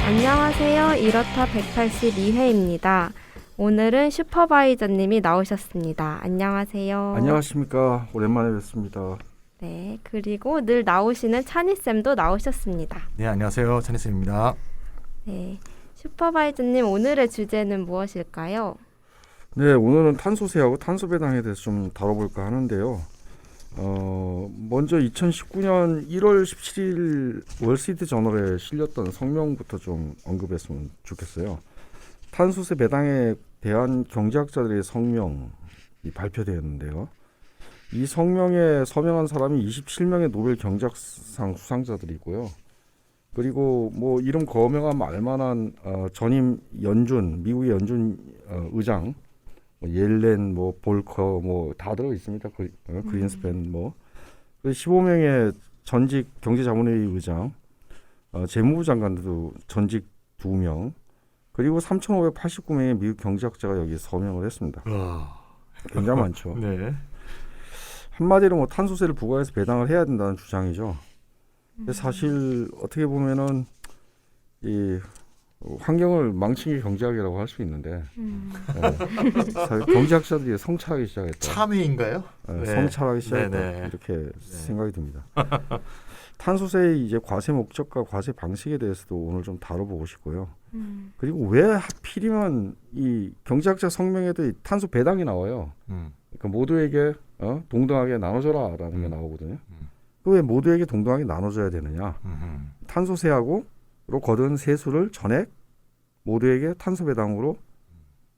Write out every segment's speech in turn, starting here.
안녕하세요. 이렇다 182회입니다. 오늘은 슈퍼바이저님이 나오셨습니다. 안녕하세요. 안녕하십니까. 오랜만에 뵙습니다. 네, 그리고 늘 나오시는 찬이쌤도 나오셨습니다. 네, 안녕하세요. 찬희쌤입니다. 네, 슈퍼바이저님 오늘의 주제는 무엇일까요? 네, 오늘은 탄소세하고 탄소 배당에 대해서 좀 다뤄볼까 하는데요. 먼저 2019년 1월 17일 월스트리트 저널에 실렸던 성명부터 좀 언급했으면 좋겠어요. 탄소세 배당에 대한 경제학자들의 성명이 발표되었는데요. 이 성명에 서명한 사람이 27명의 노벨 경제학상 수상자들이고요. 그리고 뭐 이름 거명하면 알만한 전임 연준, 미국의 연준 의장, 옐렌, 뭐 볼커, 뭐 다 들어 있습니다. 그린스팬, 뭐 15명의 전직 경제자문회의 의장, 재무부 장관들도 전직 2명, 그리고 3,589명의 미국 경제학자가 여기 서명을 했습니다. 굉장히 많죠. 네. 한마디로 뭐 탄소세를 부과해서 배당을 해야 된다는 주장이죠. 근데 사실 어떻게 보면은 이 환경을 망친 게 경제학이라고 할 수 있는데 경제학자들이 성찰하기 시작했다. 참회인가요? 네. 성찰하기 시작했다. 네네. 이렇게 생각이 듭니다. 탄소세의 이제 과세 목적과 과세 방식에 대해서도 오늘 좀 다뤄보고 싶고요. 그리고 왜 하필이면 이 경제학자 성명에도 이 탄소 배당이 나와요. 그러니까 모두에게 동등하게 나눠줘라라는 게 나오거든요. 왜 모두에게 동등하게 나눠줘야 되느냐? 탄소세하고로 거둔 세수를 전액 모두에게 탄소 배당으로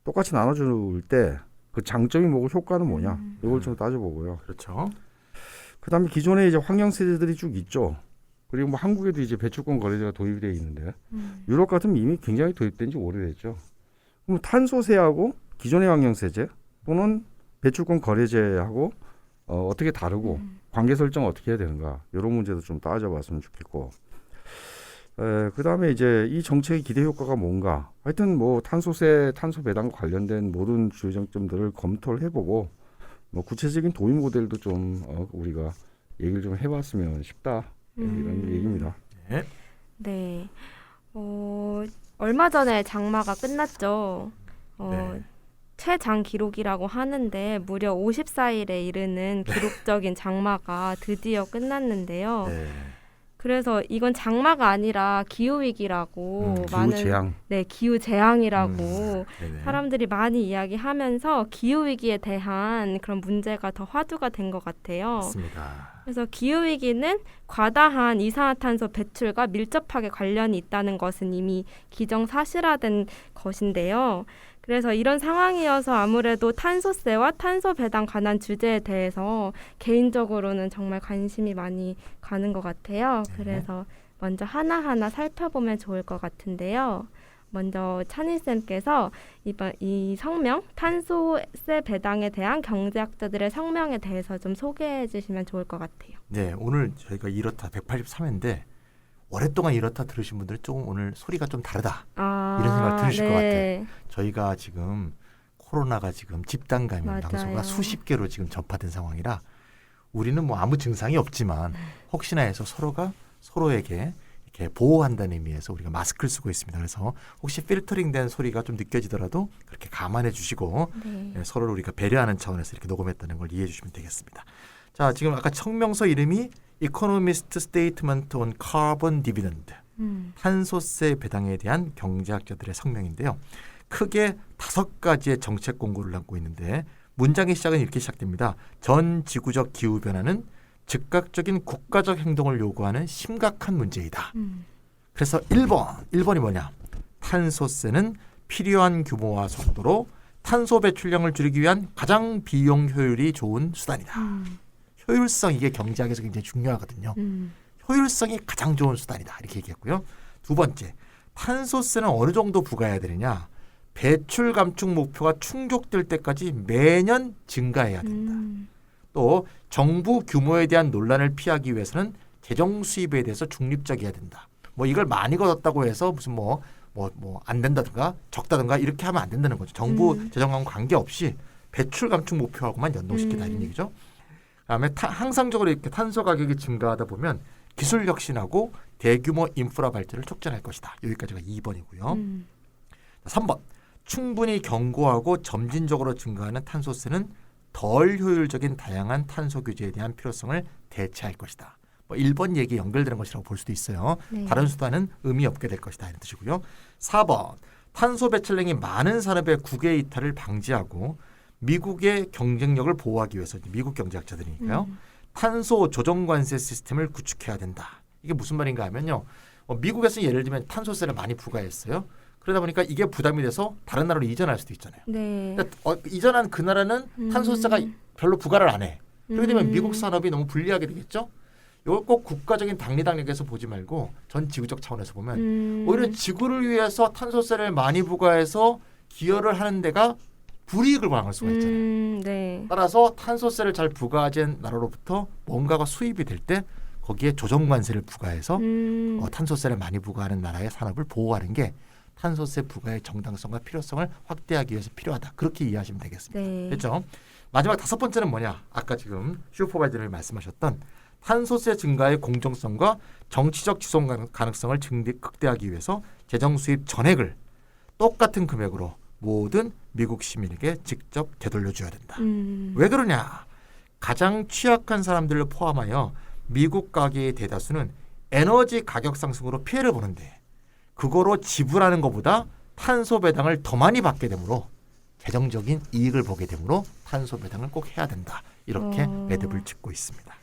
똑같이 나눠줄 때 그 장점이 뭐고 효과는 뭐냐? 이걸 좀 따져보고요. 그렇죠. 그다음에 기존에 이제 환경세제들이 쭉 있죠. 그리고 뭐 한국에도 이제 배출권 거래제가 도입이 되어 있는데 유럽 같으면 이미 굉장히 도입된 지 오래됐죠. 그럼 탄소세하고 기존의 환경세제 또는 배출권 거래제하고 어떻게 다르고 관계 설정 어떻게 해야 되는가 이런 문제도 좀 따져봤으면 좋겠고 그다음에 이제 이 정책의 기대 효과가 뭔가 하여튼 뭐 탄소세, 탄소 배당 관련된 모든 주요 쟁점들을 검토를 해보고 뭐 구체적인 도입 모델도 좀 우리가 얘기를 좀 해봤으면 싶다 이런 얘기입니다. 네. 네, 얼마 전에 장마가 끝났죠. 네. 최장 기록이라고 하는데 무려 54일에 이르는 기록적인 장마가 드디어 끝났는데요. 네. 그래서 이건 장마가 아니라 기후위기라고 기후재앙. 기후재앙이라고 네네. 사람들이 많이 이야기하면서 기후위기에 대한 그런 문제가 더 화두가 된 것 같아요. 맞습니다. 그래서 기후위기는 과다한 이산화탄소 배출과 밀접하게 관련이 있다는 것은 이미 기정사실화된 것인데요. 그래서 이런 상황이어서 아무래도 탄소세와 탄소 배당 관한 주제에 대해서 개인적으로는 정말 관심이 많이 가는 것 같아요. 그래서 먼저 하나하나 살펴보면 좋을 것 같은데요. 먼저 찬희쌤께서 이번 이 성명, 탄소세 배당에 대한 경제학자들의 성명에 대해서 좀 소개해 주시면 좋을 것 같아요. 네, 오늘 저희가 이렇다 183회인데 오랫동안 이렇다 들으신 분들은 조금 오늘 소리가 좀 다르다 이런 생각 들으실 것 같아요. 저희가 지금 코로나가 지금 집단 감염 맞아요. 장소가 수십 개로 지금 전파된 상황이라 우리는 뭐 아무 증상이 없지만 혹시나 해서 서로가 서로에게 이렇게 보호한다는 의미에서 우리가 마스크를 쓰고 있습니다. 그래서 혹시 필터링된 소리가 좀 느껴지더라도 그렇게 감안해 주시고 서로를 우리가 배려하는 차원에서 이렇게 녹음했다는 걸 이해해 주시면 되겠습니다. 자, 지금 아까 성명서 이름이 Economist Statement on Carbon Dividend, 탄소세 배당에 대한 경제학자들의 성명인데요. 크게 5가지의 정책 공고를 담고 있는데 문장의 시작은 이렇게 시작됩니다. 전 지구적 기후변화는 즉각적인 국가적 행동을 요구하는 심각한 문제이다. 그래서 1번이 뭐냐? 탄소세는 필요한 규모와 속도로 탄소 배출량을 줄이기 위한 가장 비용 효율이 좋은 수단이다. 효율성, 이게 경제학에서 굉장히 중요하거든요. 효율성이 가장 좋은 수단이다. 이렇게 얘기했고요. 2번째, 탄소세는 어느 정도 부과해야 되느냐? 배출 감축 목표가 충족될 때까지 매년 증가해야 된다. 또 정부 규모에 대한 논란을 피하기 위해서는 재정 수입에 대해서 중립적이어야 된다. 뭐 이걸 많이 걷었다고 해서 무슨 안 된다든가 적다든가 이렇게 하면 안 된다는 거죠. 정부 재정과는 관계없이 배출 감축 목표하고만 연동시키다 이런 얘기죠. 그다음에 항상적으로 이렇게 탄소 가격이 증가하다 보면 기술 혁신하고 대규모 인프라 발전을 촉진할 것이다. 여기까지가 2번이고요. 3번. 충분히 견고하고 점진적으로 증가하는 탄소세는 덜 효율적인 다양한 탄소 규제에 대한 필요성을 대체할 것이다. 뭐 1번 얘기 연결되는 것이라고 볼 수도 있어요. 네. 다른 수단은 의미 없게 될 것이다 이런 뜻이고요. 4번. 탄소 배출량이 많은 산업의 국외 이탈을 방지하고 미국의 경쟁력을 보호하기 위해서 미국 경제학자들이니까요. 탄소 조정 관세 시스템을 구축해야 된다. 이게 무슨 말인가 하면요. 미국에서 예를 들면 탄소세를 많이 부과했어요. 그러다 보니까 이게 부담이 돼서 다른 나라로 이전할 수도 있잖아요. 네. 그러니까 이전한 그 나라는 탄소세가 별로 부과를 안 해. 그렇게 되면 미국 산업이 너무 불리하게 되겠죠. 이걸 꼭 국가적인 당리당략에서 보지 말고 전 지구적 차원에서 보면 오히려 지구를 위해서 탄소세를 많이 부과해서 기여를 하는 데가 불이익을 당할 수가 있잖아요. 네. 따라서 탄소세를 잘 부과한 나라로부터 뭔가가 수입이 될 때 거기에 조정관세를 부과해서 탄소세를 많이 부과하는 나라의 산업을 보호하는 게 탄소세 부과의 정당성과 필요성을 확대하기 위해서 필요하다. 그렇게 이해하시면 되겠습니다. 네. 됐죠? 마지막 5번째는 뭐냐? 아까 지금 슈퍼바이저를 말씀하셨던 탄소세 증가의 공정성과 정치적 지속 가능성을 극대화하기 위해서 재정 수입 전액을 똑같은 금액으로 모든 미국 시민에게 직접 되돌려줘야 된다. 왜 그러냐? 가장 취약한 사람들을 포함하여 미국 가계의 대다수는 에너지 가격 상승으로 피해를 보는데 그거로 지불하는 것보다 탄소 배당을 더 많이 받게 되므로 재정적인 이익을 보게 되므로 탄소 배당을 꼭 해야 된다. 이렇게 매듭을 짓고 있습니다.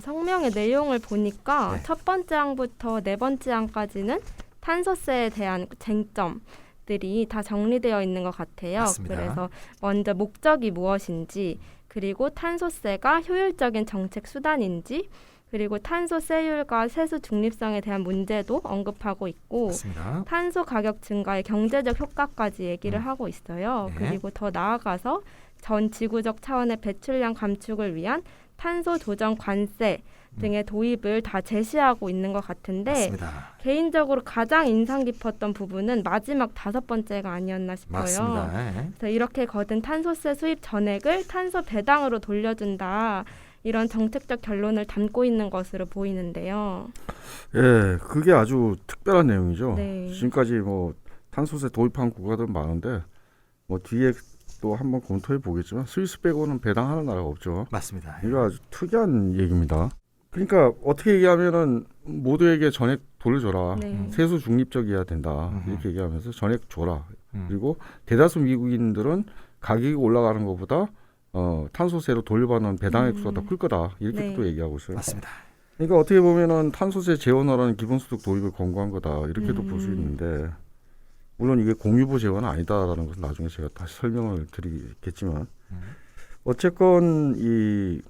성명의 내용을 보니까 네. 첫 번째 항부터 네 번째 항까지는 탄소세에 대한 쟁점들이 다 정리되어 있는 것 같아요. 맞습니다. 그래서 먼저 목적이 무엇인지, 그리고 탄소세가 효율적인 정책 수단인지, 그리고 탄소세율과 세수 중립성에 대한 문제도 언급하고 있고, 맞습니다. 탄소 가격 증가의 경제적 효과까지 얘기를 하고 있어요. 네. 그리고 더 나아가서 전 지구적 차원의 배출량 감축을 위한 탄소 조정 관세 등의 도입을 다 제시하고 있는 것 같은데 맞습니다. 개인적으로 가장 인상 깊었던 부분은 마지막 5번째가 아니었나 싶어요. 맞습니다. 네. 그래서 이렇게 거둔 탄소세 수입 전액을 탄소 배당으로 돌려준다. 이런 정책적 결론을 담고 있는 것으로 보이는데요. 예, 그게 아주 특별한 내용이죠. 네. 지금까지 뭐 탄소세 도입한 국가들 많은데 뭐 뒤에 또 한번 검토해 보겠지만 스위스 빼고는 배당하는 나라가 없죠. 맞습니다. 이거 아주 특이한 얘기입니다. 그러니까 어떻게 얘기하면은 모두에게 전액 돌려줘라. 네. 세수 중립적이어야 된다. 이렇게 얘기하면서 전액 줘라. 음. 그리고 대다수 미국인들은 가격이 올라가는 것보다 탄소세로 돌려받는 배당의 수가 더 클 거다. 이렇게 네. 또 얘기하고 있어요. 맞습니다. 그러니까 어떻게 보면은 탄소세 재원화라는 기본소득 도입을 권고한 거다. 이렇게도 볼 수 있는데 물론 이게 공유부 재원은 아니다라는 것은 나중에 제가 다시 설명을 드리겠지만 어쨌건 이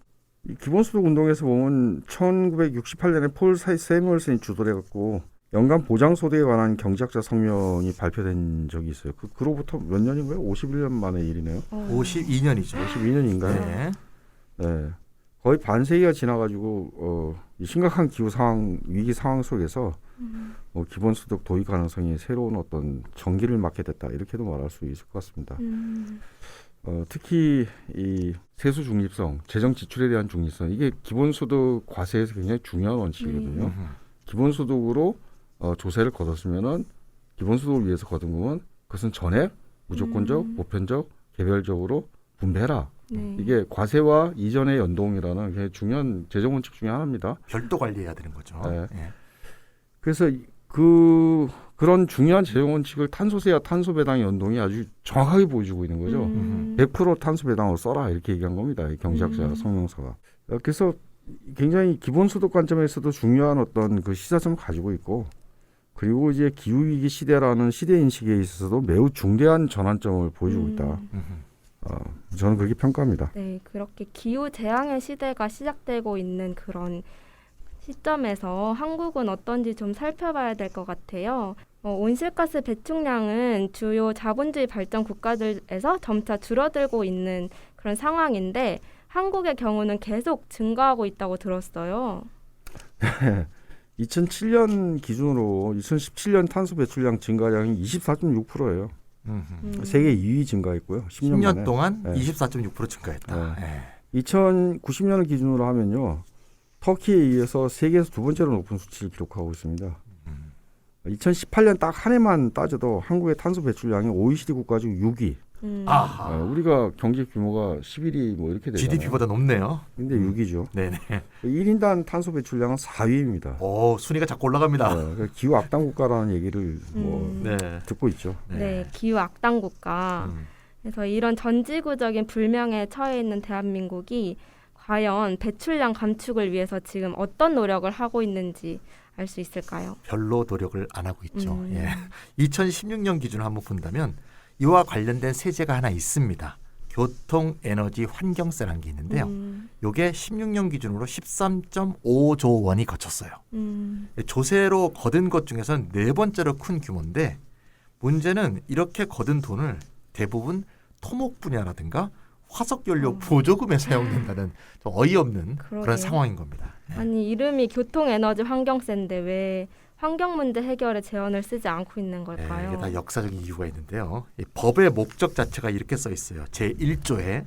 기본소득 운동에서 보면 1968년에 폴 세뮤얼슨이 주도를 해갖고 연간 보장소득에 관한 경제학자 성명이 발표된 적이 있어요. 그로부터 몇 년인가요? 51년 만의 일이네요. 52년이죠. 52년인가요? 네. 네. 거의 반세기가 지나가지고 이 심각한 기후 상황, 위기 상황 속에서 기본소득 도입 가능성이 새로운 어떤 전기를 맞게 됐다. 이렇게도 말할 수 있을 것 같습니다. 특히 이 세수 중립성, 재정 지출에 대한 중립성, 이게 기본소득 과세에서 굉장히 중요한 원칙이거든요. 기본소득으로 조세를 걷었으면은 기본소득을 위해서 거둔 거면 그것은 전액, 무조건적, 보편적, 개별적으로 분배해라. 네. 이게 과세와 이전의 연동이라는 굉장히 중요한 재정 원칙 중에 하나입니다. 별도 관리해야 되는 거죠. 네. 예. 그래서 그런 중요한 재정 원칙을 탄소세와 탄소 배당의 연동이 아주 정확하게 보여주고 있는 거죠. 100% 탄소 배당으로 써라 이렇게 얘기한 겁니다. 이 경제학자 성명서가. 그래서 굉장히 기본소득 관점에서도 중요한 어떤 그 시사점을 가지고 있고, 그리고 이제 기후위기 시대라는 시대 인식에 있어서도 매우 중대한 전환점을 보여주고 있다. 저는 그렇게 평가합니다. 네, 그렇게 기후 재앙의 시대가 시작되고 있는 그런 시점에서 한국은 어떤지 좀 살펴봐야 될 것 같아요. 온실가스 배출량은 주요 자본주의 발전 국가들에서 점차 줄어들고 있는 그런 상황인데 한국의 경우는 계속 증가하고 있다고 들었어요. 2007년 기준으로 2017년 탄소 배출량 증가량이 24.6%예요. 세계 2위 증가했고요. 10년 10년 만에. 동안 네. 24.6% 증가했다. 예. 2090년을 기준으로 하면요. 터키에 이어서 세계에서 두 번째로 높은 수치를 기록하고 있습니다. 2018년 딱 한 해만 따져도 한국의 탄소 배출량이 OECD 국가 중 6위. 아하. 우리가 경제 규모가 11위 뭐 이렇게 되잖아요. GDP보다 높네요. 근데 6위죠. 네네. 1인당 탄소 배출량은 4위입니다. 오, 순위가 자꾸 올라갑니다. 기후 악당 국가라는 얘기를 뭐 네. 듣고 있죠. 네, 기후 악당 국가. 그래서 이런 전지구적인 불명에 처해 있는 대한민국이 과연 배출량 감축을 위해서 지금 어떤 노력을 하고 있는지 알 수 있을까요? 별로 노력을 안 하고 있죠. 2016년 기준으로 한번 본다면 이와 관련된 세제가 하나 있습니다. 교통, 에너지, 환경세라는 게 있는데요. 이게 16년 기준으로 13.5조 원이 거쳤어요. 조세로 거둔 것 중에서는 네 번째로 큰 규모인데 문제는 이렇게 거둔 돈을 대부분 토목 분야라든가 화석연료 보조금에 사용된다는 좀 어이없는 그런 그러게요. 상황인 겁니다. 아니 이름이 교통에너지 환경세인데 왜 환경 문제 해결에 재원을 쓰지 않고 있는 걸까요? 이게 다 역사적인 이유가 있는데요. 이 법의 목적 자체가 이렇게 써 있어요. 제1조에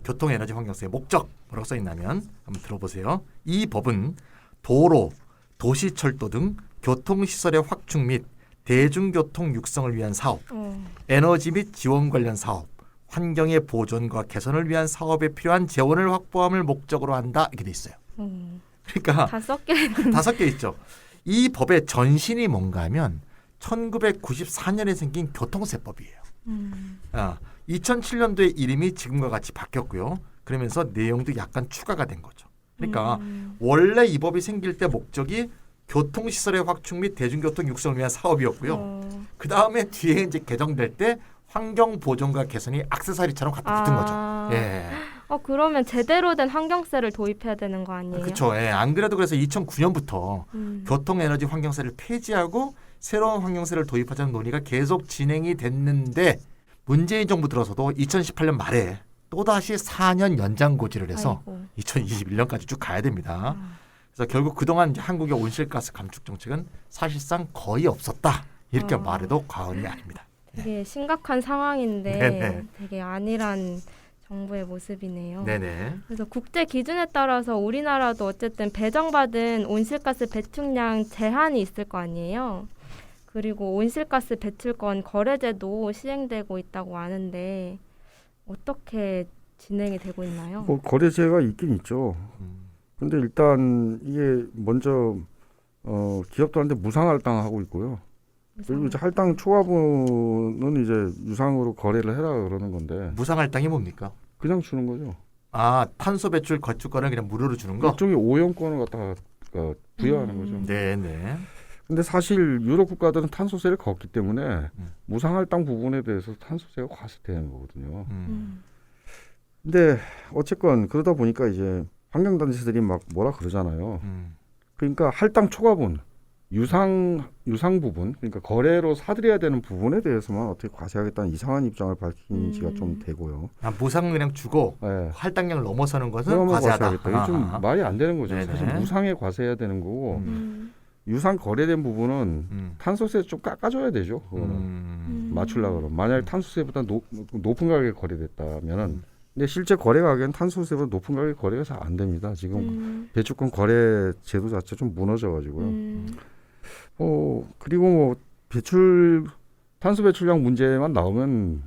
교통에너지 환경세의 목적 뭐라고 써 있냐면 한번 들어보세요. 이 법은 도로, 도시철도 등 교통시설의 확충 및 대중교통 육성을 위한 사업, 에너지 및 지원 관련 사업, 환경의 보존과 개선을 위한 사업에 필요한 재원을 확보함을 목적으로 한다 이렇게 돼 있어요. 그러니까 다 섞여 있는. 다 섞여 있죠. 이 법의 전신이 뭔가 하면 1994년에 생긴 교통세법이에요. 2007년도에 이름이 지금과 같이 바뀌었고요. 그러면서 내용도 약간 추가가 된 거죠. 그러니까 원래 이 법이 생길 때 목적이 교통시설의 확충 및 대중교통 육성을 위한 사업이었고요. 그 다음에 뒤에 이제 개정될 때 환경 보존과 개선이 액세서리처럼 갖다 붙은 거죠. 예. 그러면 제대로 된 환경세를 도입해야 되는 거 아니에요? 그렇죠. 예. 안 그래도 그래서 2009년부터 교통에너지 환경세를 폐지하고 새로운 환경세를 도입하자는 논의가 계속 진행이 됐는데 문재인 정부 들어서도 2018년 말에 또다시 4년 연장 고지를 해서 2021년까지 쭉 가야 됩니다. 그래서 결국 그동안 이제 한국의 온실가스 감축 정책은 사실상 거의 없었다. 이렇게 말해도 과언이 아닙니다. 되게 심각한 상황인데 네네. 되게 안일한 정부의 모습이네요. 네네. 그래서 국제 기준에 따라서 우리나라도 어쨌든 배정받은 온실가스 배출량 제한이 있을 거 아니에요. 그리고 온실가스 배출권 거래제도 시행되고 있다고 아는데 어떻게 진행이 되고 있나요? 뭐 거래제가 있긴 있죠. 근데 일단 이게 먼저 기업들한테 무상 할당하고 있고요. 그리고 이제 할당 초과분은 이제 유상으로 거래를 해라 그러는 건데 무상할당이 뭡니까? 그냥 주는 거죠. 아, 탄소 배출 거축권을 그냥 무료로 주는 거? 일종의 오염권을 갖다가 부여하는 거죠. 네네. 근데 사실 유럽 국가들은 탄소세를 걷기 때문에 무상할당 부분에 대해서 탄소세가 과세되는 거거든요. 근데 어쨌건 그러다 보니까 이제 환경단체들이 막 뭐라 그러잖아요. 그러니까 할당 초과분, 유상 부분, 그러니까 거래로 사들여야 되는 부분에 대해서만 어떻게 과세하겠다는 이상한 입장을 밝힌 지가 좀 되고요. 아, 무상 그냥 주고 네. 할당량을 넘어서는 것은 그러면 과세하다. 과세하겠다. 이게 좀 말이 안 되는 거죠. 네네. 사실 무상에 과세해야 되는 거고 유상 거래된 부분은 탄소세 좀 깎아줘야 되죠. 그거는 맞추려고 그러면 만약에 탄소세보다 높은 가격에 거래됐다면은 근데 실제 거래 가격은 탄소세보다 높은 가격에 거래가 잘 안 됩니다. 지금 배출권 거래 제도 자체 좀 무너져가지고요. 그리고 뭐 탄소 배출량 문제만 나오면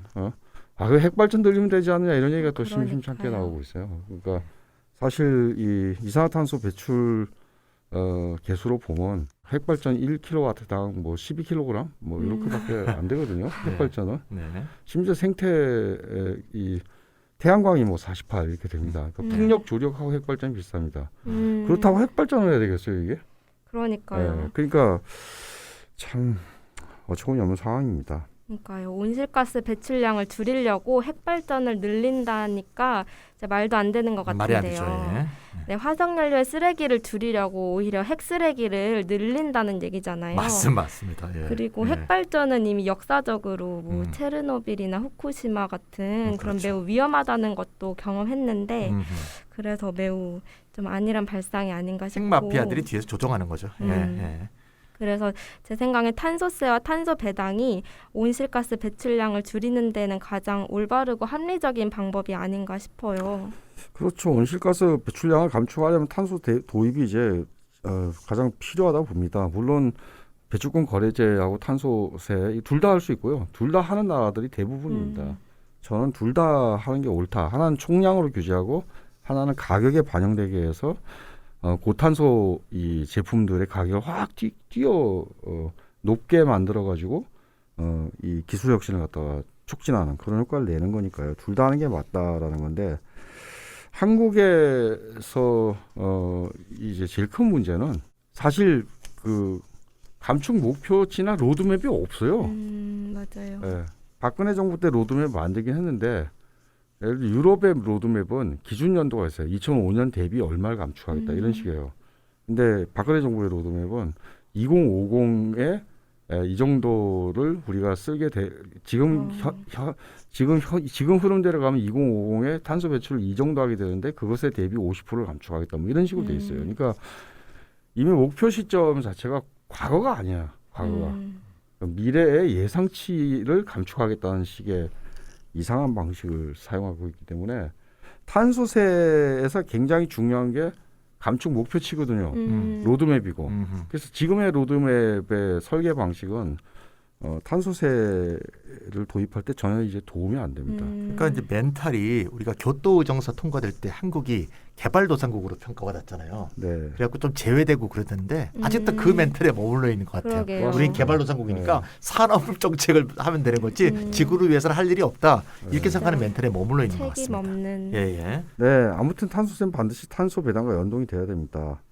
그 핵발전 들리면 되지 않느냐 이런 얘기가 더 심심찮게 나오고 있어요. 그러니까 사실 이 이산화탄소 배출 개수로 보면 핵발전 1kW당 뭐 12kg 뭐 이렇게밖에 안 되거든요. 핵발전은 네. 심지어 이 태양광이 뭐 48 이렇게 됩니다. 그러니까 풍력 조력하고 핵발전이 비슷합니다. 그렇다고 핵발전을 해야 되겠어요 이게? 그러니까요. 네, 그러니까 참 어처구니 없는 상황입니다. 그러니까요. 온실가스 배출량을 줄이려고 핵발전을 늘린다니까 이제 말도 안 되는 것 말이 안 같은데요. 되죠. 예. 네, 화석연료의 쓰레기를 줄이려고 오히려 핵쓰레기를 늘린다는 얘기잖아요. 맞습니다. 예. 그리고 예. 핵발전은 이미 역사적으로 뭐 체르노빌이나 후쿠시마 같은 그런 그렇죠. 매우 위험하다는 것도 경험했는데 음흠. 그래서 매우 좀 안일한 발상이 아닌가 싶고 핵마피아들이 뒤에서 조종하는 거죠. 예. 예. 그래서 제 생각에 탄소세와 탄소 배당이 온실가스 배출량을 줄이는 데는 가장 올바르고 합리적인 방법이 아닌가 싶어요. 그렇죠. 온실가스 배출량을 감축하려면 탄소 도입이 이제 가장 필요하다고 봅니다. 물론 배출권 거래제하고 탄소세 둘 다 할 수 있고요. 둘 다 하는 나라들이 대부분입니다. 저는 둘 다 하는 게 옳다. 하나는 총량으로 규제하고 하나는 가격에 반영되게 해서 고탄소 이 제품들의 가격을 확 뛰어 높게 만들어 가지고 이 기술 혁신을 갖다가 촉진하는 그런 효과를 내는 거니까요. 둘 다 하는 게 맞다라는 건데 한국에서 이제 제일 큰 문제는 사실 그 감축 목표치나 로드맵이 없어요. 맞아요. 예. 박근혜 정부 때 로드맵 만들긴 했는데 예를 들어 유럽의 로드맵은 기준 연도가 있어요. 2005년 대비 얼마를 감축하겠다 이런 식이에요. 근데 박근혜 정부의 로드맵은 2050에 이 정도를 우리가 쓰게 돼 지금 지금 흐름대로 가면 2050에 탄소 배출을 이 정도 하게 되는데 그것에 대비 50%를 감축하겠다 뭐 이런 식으로 돼 있어요. 그러니까 이미 목표 시점 자체가 과거가 아니야. 과거가 미래의 예상치를 감축하겠다는 식의 이상한 방식을 사용하고 있기 때문에 탄소세에서 굉장히 중요한 게 감축 목표치거든요. 로드맵이고. 그래서 지금의 로드맵의 설계 방식은 탄소세를 도입할 때 전혀 이제 도움이 안 됩니다. 그러니까 이제 멘탈이 우리가 교토의정서 통과될 때 한국이 개발도상국으로 평가받았잖아요. 네. 그래갖고 좀 제외되고 그러던데 아직도 그 멘탈에 머물러 있는 것 같아요. 그러게요. 우린 개발도상국이니까 산업 정책을 하면 되는 거지 지구를 위해서는 할 일이 없다. 이렇게 생각하는 멘탈에 머물러 있는 것 책임 같습니다. 없는. 예. 네, 아무튼 탄소세는 반드시 탄소 배당과 연동이 돼야 됩니다.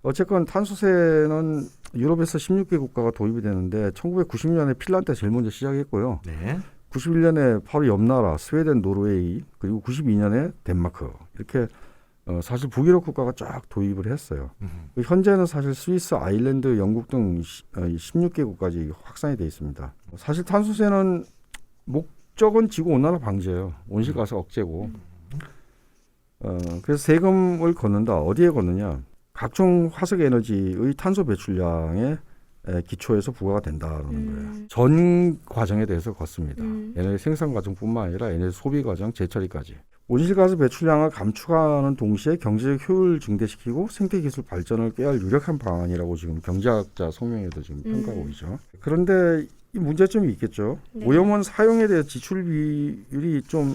어쨌건 탄소세는 유럽에서 16개 국가가 도입이 되는데 1990년에 핀란드가 제일 먼저 시작했고요. 네. 91년에 바로 옆 나라 스웨덴, 노르웨이 그리고 92년에 덴마크 이렇게 사실 북유럽 국가가 쫙 도입을 했어요. 현재는 사실 스위스, 아일랜드, 영국 등 16개국까지 확산이 돼 있습니다. 사실 탄소세는 목적은 지구 온난화 방지예요. 온실가스 억제고. 그래서 세금을 걷는다. 어디에 걷느냐? 각종 화석 에너지의 탄소 배출량에 기초해서 부과가 된다는 거예요. 전 과정에 대해서 걷습니다. 에너지 생산 과정뿐만 아니라 에너지 소비 과정, 재처리까지. 온실가스 배출량을 감축하는 동시에 경제적 효율을 증대시키고 생태기술 발전을 꾀할 유력한 방안이라고 지금 경제학자 성명에도 지금 평가하고 있죠. 그런데 이 문제점이 있겠죠. 네. 오염원 사용에 대해 지출 비율이 좀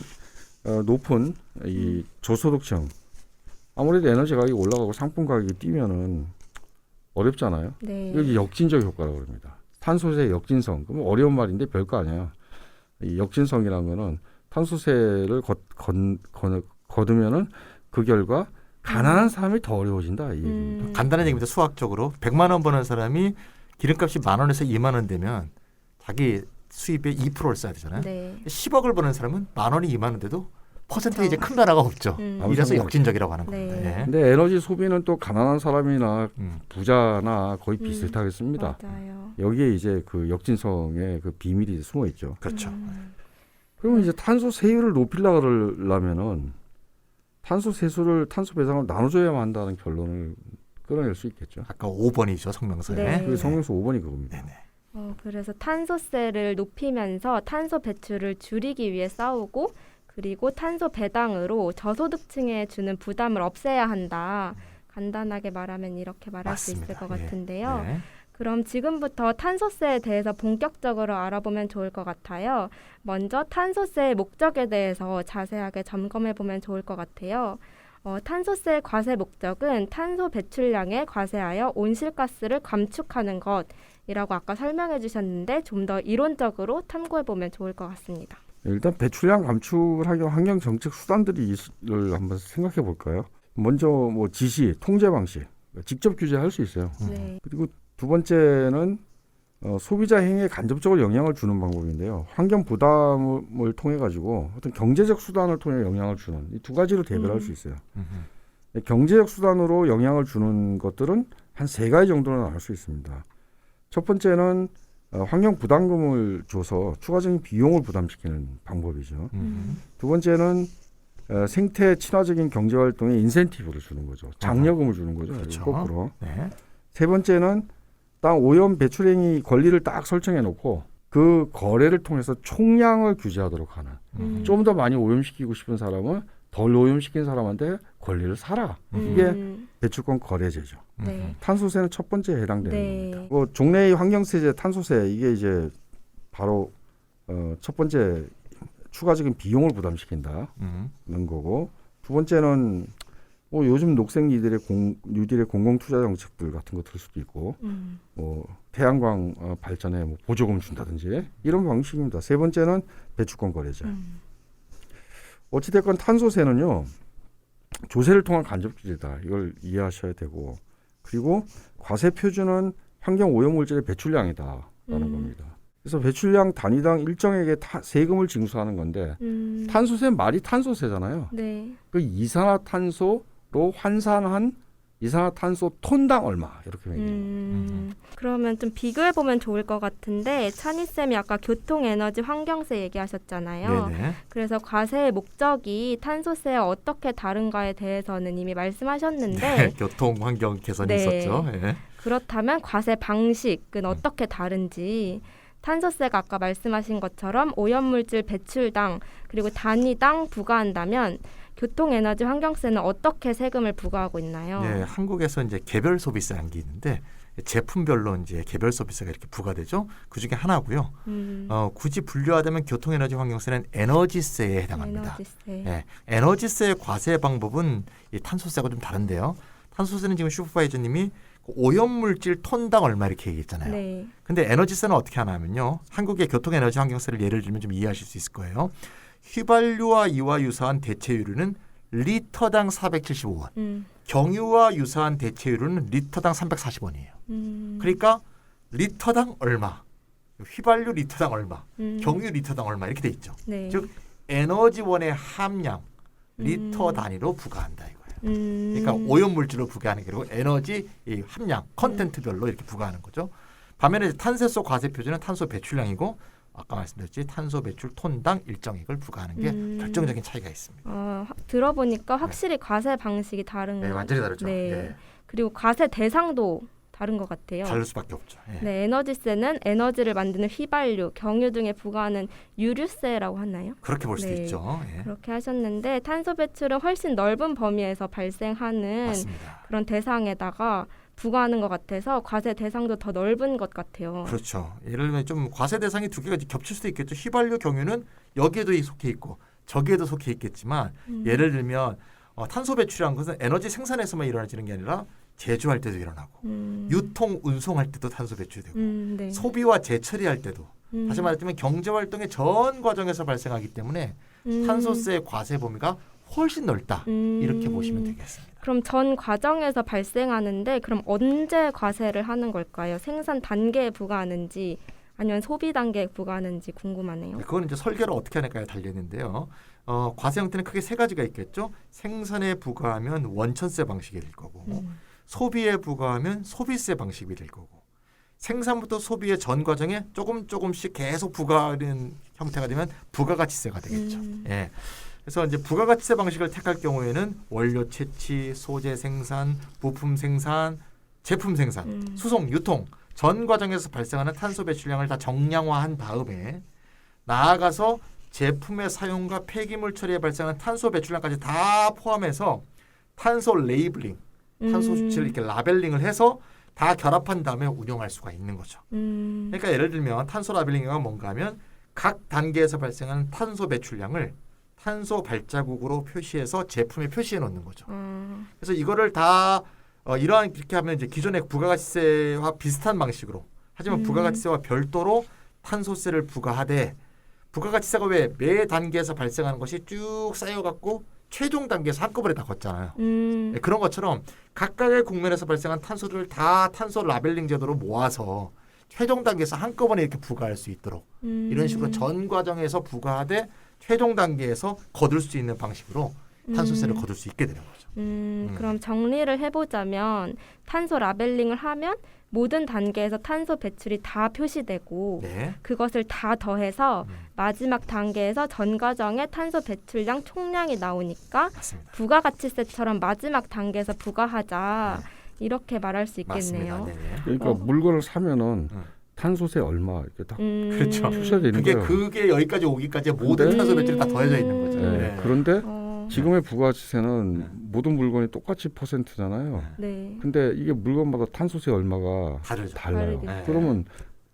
높은 이 저소득층 아무래도 에너지 가격이 올라가고 상품 가격이 뛰면은 어렵잖아요. 네. 이게 역진적 효과라고 합니다. 탄소세 역진성. 그럼 어려운 말인데 별거 아니야. 이 역진성이라는 거는 탄소세를 거두면은 그 결과 가난한 사람이 더 어려워진다 이 얘기입니다. 간단한 얘기입니다. 수학적으로 100만 원 버는 사람이 기름값이 10,000원에서 20,000원 되면 자기 수입의 2%를 써야 되잖아요. 네. 10억을 버는 사람은 10,000원이 20,000원인데도 퍼센트가 이제 큰 변화가 없죠. 이래서 역진적이라고 하는 네. 겁니다. 예. 근데 에너지 소비는 또 가난한 사람이나 부자나 거의 비슷하겠습니다. 맞아요. 여기에 이제 그 역진성의 그 비밀이 숨어 있죠. 그렇죠. 그러면 이제 탄소 세율을 높이려면은 탄소 세수를 탄소 배상을 나눠줘야만 한다는 결론을 끌어낼 수 있겠죠. 아까 5번이죠 성명서에. 네. 그 성명서 5번이 그겁니다. 네네. 그래서 탄소세를 높이면서 탄소 배출을 줄이기 위해 싸우고 그리고 탄소 배당으로 저소득층에 주는 부담을 없애야 한다. 간단하게 말하면 이렇게 말할 수 있을 것 같은데요. 예. 그럼 지금부터 탄소세에 대해서 본격적으로 알아보면 좋을 것 같아요. 먼저 탄소세의 목적에 대해서 자세하게 점검해 보면 좋을 것 같아요. 탄소세 과세 목적은 탄소 배출량에 과세하여 온실가스를 감축하는 것이라고 아까 설명해 주셨는데 좀 더 이론적으로 탐구해 보면 좋을 것 같습니다. 일단 배출량 감축을 하기 위한 환경 정책 수단들을 한번 생각해 볼까요? 먼저 뭐 지시, 통제 방식, 직접 규제할 수 있어요. 네. 그리고 두 번째는 소비자 행위에 간접적으로 영향을 주는 방법인데요. 환경 부담을 통해 가지고 어떤 경제적 수단을 통해 영향을 주는 이 두 가지로 대별할 수 있어요. 경제적 수단으로 영향을 주는 것들은 한 3가지 정도는 나올 수 있습니다. 첫 번째는 환경 부담금을 줘서 추가적인 비용을 부담시키는 방법이죠. 두 번째는 생태 친화적인 경제 활동에 인센티브를 주는 거죠. 장려금을 주는 거죠. 그렇죠. 거꾸로. 네. 세 번째는 딱 오염 배출행위 권리를 딱 설정해 놓고 그 거래를 통해서 총량을 규제하도록 하는. 좀 더 많이 오염시키고 싶은 사람은 덜 오염시킨 사람한테 권리를 사라. 이게 배출권 거래제죠. 네. 탄소세는 첫 번째에 해당되는 네. 겁니다. 뭐 종래의 환경세제 탄소세 이게 이제 바로 첫 번째 추가적인 비용을 부담시킨다는 거고, 두 번째는 뭐 요즘 녹색 뉴딜의 공공투자 정책들 같은 거 들 수도 있고, 뭐 태양광 발전에 뭐 보조금 준다든지 이런 방식입니다. 세 번째는 배출권 거래제. 어찌됐건 탄소세는요, 조세를 통한 간접 규제다. 이걸 이해하셔야 되고, 그리고 과세 표준은 환경 오염물질의 배출량이다라는 겁니다. 그래서 배출량 단위당 일정액의 세금을 징수하는 건데, 탄소세 말이 탄소세잖아요. 네. 그 이산화탄소로 환산한 이산화탄소 톤당 얼마 이렇게 매기는 거예요. 그러면 좀 비교해 보면 좋을 것 같은데, 찬희 쌤이 아까 교통에너지 환경세 얘기하셨잖아요. 네네. 그래서 과세의 목적이 탄소세와 어떻게 다른가에 대해서는 이미 말씀하셨는데, 네, 교통 환경 개선이 네. 있었죠. 예. 그렇다면 과세 방식은 어떻게 다른지, 탄소세가 아까 말씀하신 것처럼 오염물질 배출당 그리고 단위당 부과한다면 교통에너지 환경세는 어떻게 세금을 부과하고 있나요? 네, 한국에서 이제 개별 소비세라는 게 있는데 제품별로 이제 개별 소비세가 이렇게 부과되죠. 그 중에 하나고요. 굳이 분류하자면 교통에너지 환경세는 에너지세에 해당합니다. 에너지세. 네, 에너지세의 과세 방법은 이 탄소세하고 좀 다른데요. 탄소세는 지금 슈퍼바이저님이 오염물질 톤당 얼마 이렇게 얘기했잖아요. 네. 근데 에너지세는 어떻게 하냐면요. 한국의 교통에너지 환경세를 예를 들면 좀 이해하실 수 있을 거예요. 휘발유와 이와 유사한 대체유류는 리터당 475원. 경유와 유사한 대체유류는 리터당 340원이에요. 그러니까 리터당 얼마, 휘발유 리터당 얼마, 경유 리터당 얼마 이렇게 돼 있죠. 네. 즉 에너지원의 함량 리터 단위로 부과한다 이거예요. 그러니까 오염물질로 부과하는 게 아니고 에너지 이 함량 컨텐트별로 이렇게 부과하는 거죠. 반면에 탄소세 과세 표준은 탄소 배출량이고 아까 말씀드렸지 탄소 배출 톤당 일정액을 부과하는 게 결정적인 차이가 있습니다. 들어보니까 확실히 과세 방식이 다른 네, 것 완전히 다르죠. 네. 예. 그리고 과세 대상도 다른 것 같아요. 다를 수밖에 없죠. 예. 네, 에너지세는 에너지를 만드는 휘발유, 경유 등에 부과하는 유류세라고 하나요? 그렇게 볼 수도 네. 있죠. 예. 그렇게 하셨는데 탄소 배출은 훨씬 넓은 범위에서 발생하는 맞습니다. 그런 대상에다가 부과하는 것 같아서 과세 대상도 더 넓은 것 같아요. 그렇죠. 예를 들면 좀 과세 대상이 두 개가 겹칠 수도 있겠죠. 휘발유 경유는 여기에도 속해 있고 저기에도 속해 있겠지만 예를 들면 탄소 배출이라는 것은 에너지 생산에서만 일어나지는 게 아니라 제조할 때도 일어나고 유통 운송할 때도 탄소 배출되고 네. 소비와 재처리할 때도 다시 말하자면 경제 활동의 전 과정에서 발생하기 때문에 탄소세 과세 범위가 훨씬 넓다 이렇게 보시면 되겠습니다. 그럼 전 과정에서 발생하는데 그럼 언제 과세를 하는 걸까요? 생산 단계에 부과하는지 아니면 소비 단계에 부과하는지 궁금하네요. 그거는 이제 설계를 어떻게 하느냐에 달려 있는데요. 과세 형태는 크게 세 가지가 있겠죠. 생산에 부과하면 원천세 방식이 될 거고 소비에 부과하면 소비세 방식이 될 거고 생산부터 소비의 전 과정에 조금씩 계속 부과하는 형태가 되면 부가가치세가 되겠죠. 예. 그래서 이제 부가가치세 방식을 택할 경우에는 원료 채취, 소재 생산, 부품 생산, 제품 생산, 수송, 유통 전 과정에서 발생하는 탄소 배출량을 다 정량화한 다음에 나아가서 제품의 사용과 폐기물 처리에 발생하는 탄소 배출량까지 다 포함해서 탄소 레이블링, 탄소 수치를 이렇게 라벨링을 해서 다 결합한 다음에 운영할 수가 있는 거죠. 그러니까 예를 들면 탄소 라벨링이 뭔가 하면 각 단계에서 발생하는 탄소 배출량을 탄소 발자국으로 표시해서 제품에 표시해 놓는 거죠. 그래서 이거를 다 이러한 이렇게 하면 이제 기존의 부가가치세와 비슷한 방식으로 하지만 부가가치세와 별도로 탄소세를 부과하되 부가가치세가 왜 매 단계에서 발생하는 것이 쭉 쌓여갖고 최종 단계에서 한꺼번에 다 걷잖아요. 네, 그런 것처럼 각각의 국면에서 발생한 탄소를 다 탄소 라벨링 제도로 모아서 최종 단계에서 한꺼번에 이렇게 부과할 수 있도록 이런 식으로 전 과정에서 부과하되 최종 단계에서 거둘 수 있는 방식으로 탄소세를 거둘 수 있게 되는 거죠. 그럼 정리를 해보자면 탄소 라벨링을 하면 모든 단계에서 탄소 배출이 다 표시되고 네. 그것을 다 더해서 마지막 단계에서 전 과정의 탄소 배출량 총량이 나오니까 맞습니다. 부가가치세처럼 마지막 단계에서 부과하자 이렇게 말할 수 있겠네요. 맞습니다. 네. 그러니까 물건을 사면은 음. 탄소세 얼마 이렇게 딱 그렇죠. 표시가 되는 그게 거예요. 그게 여기까지 오기까지 모든 근데- 탄소 배출이 다 더해져 있는 거죠. 네. 네. 그런데 어, 지금의 부가가치세는 네. 모든 물건이 똑같이 퍼센트잖아요. 네. 근데 이게 물건마다 탄소세 얼마가 다르죠. 달라요. 다르겠죠. 네. 그러면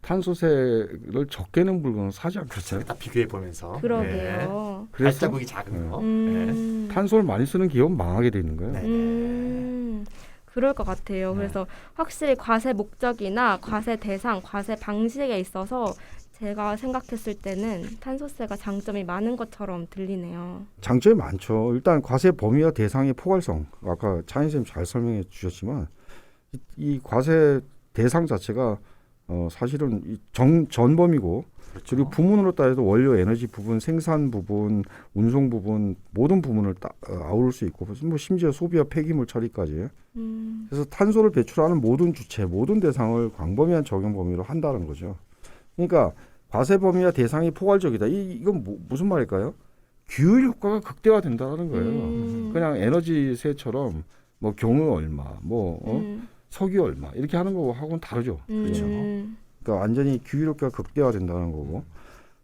탄소세를 적게 낸 물건은 사지 않겠어요? 그렇죠. 딱 비교해 보면서. 그러게요. 그래서 발자국이 작은 거. 네. 탄소를 많이 쓰는 기업은 망하게 돼 있는 거예요. 네. 그럴 것 같아요. 네. 그래서 확실히 과세 목적이나 과세 대상, 과세 방식에 있어서 제가 생각했을 때는 탄소세가 장점이 많은 것처럼 들리네요. 장점이 많죠. 일단 과세 범위와 대상의 포괄성. 아까 차인 선생님 잘 설명해 주셨지만 이 과세 대상 자체가 사실은 전범이고 그렇죠. 그리고 부문으로 따져도 원료 에너지 부분, 생산 부분, 운송 부분 모든 부문을 아우를 수 있고 뭐 심지어 소비와 폐기물 처리까지. 그래서 탄소를 배출하는 모든 주체, 모든 대상을 광범위한 적용 범위로 한다는 거죠. 그러니까 과세 범위와 대상이 포괄적이다. 이건 무슨 말일까요? 규율 효과가 극대화된다는 거예요. 그냥 에너지세처럼 뭐 경유 얼마, 석유 얼마 이렇게 하는 거하고는 다르죠. 그렇죠. 그러니까 완전히 규율 효과가 극대화된다는 거고.